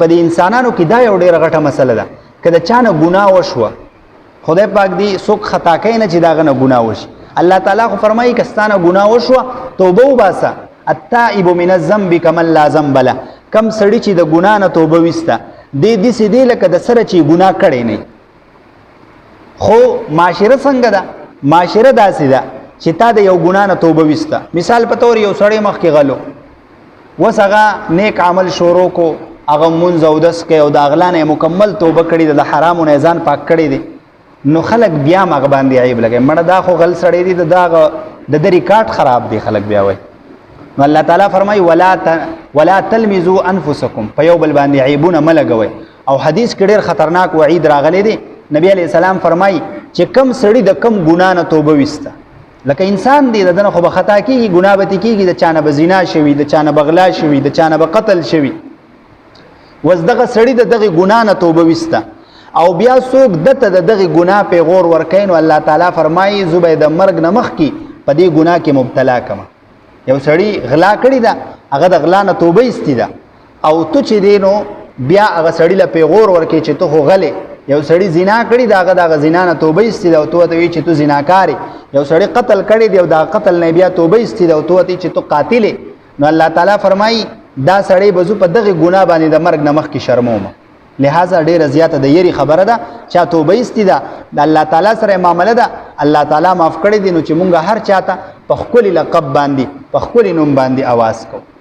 په دې انسانانو کې دا یو ډېره غټه مسله ده که د چا نه ګناه وشوه خدای پاک دی څوک خطا کوي نه چې د هغه نه ګناه وشي الله تعالی خو فرمایي که ستا نه ګناه وشوه توبه وباسه التائب من الذنب کمن لا ذنب له کم سړي چې د ګناه نه توبه ویسته دی داسې دی لکه د سره چې ګناه کړی نه خو معاشره څنګه ده معاشره داسې ده چې تا د یو ګناه نه توبه ویسته مثال په طور یو سړی مخکې غلو اوس هغه نیک عمل شروع کو هغه مونځ اودس کوي او د اغلا نه مکمل توبه کړې ده د حرامو نه ځان پاک کړی دی نو خلک بیا هغه باندې عیب لګي مړه دا خو غل سړی دی د ریکارډ خراب دی خلک بیا وایي نو الله تعالی فرمایي ولا تلمزوا انفسکم په یو بل باندې عیبونه مه لګوئ او حدیث کې ډېر خطرناک وعید راغلی دی نبی علیه السلام فرمایي چې کم سړی د کم ګناه نه توبه ویسته لکه انسان دی دنه خو به خطا کیږي ګناه به کیږي د چانه به زنا شوي د چانه بغلا شوي د چانه به قتل شوي وز دغه سړی د دغه ګناه نه توبه وسته او بیا څوک دته د دغه ګناه په غور ورکین او الله تعالی فرمایي زوبې د مرګ نه مخ کی په دې ګناه کې مبتلا کما یو سړی غلا کړی دا هغه د غلا نه توبه استی دا او تو چې دینو بیا هغه سړی له په غور ورکې چې ته غلې یو سړی زنا کړی دا هغه د زنا نه توبه استی دا او ته وی چې تو زناکاری یو سړی قتل کړی دی او دا قتل نه بیا توبه استی دا او ته وی چې تو قاتل نو الله تعالی فرمایي دا سړی بزو په دغه ګناه باندې د مرګ نمخ کې شرمومه لہذا ډیره زیاته د یری خبره ده چې توبه استی ده د الله تعالی سره معامله ده الله تعالی معاف کړی دی نو چې مونږ هر چاته په خپل لقب باندې په خپل نوم باندې आवाज کوو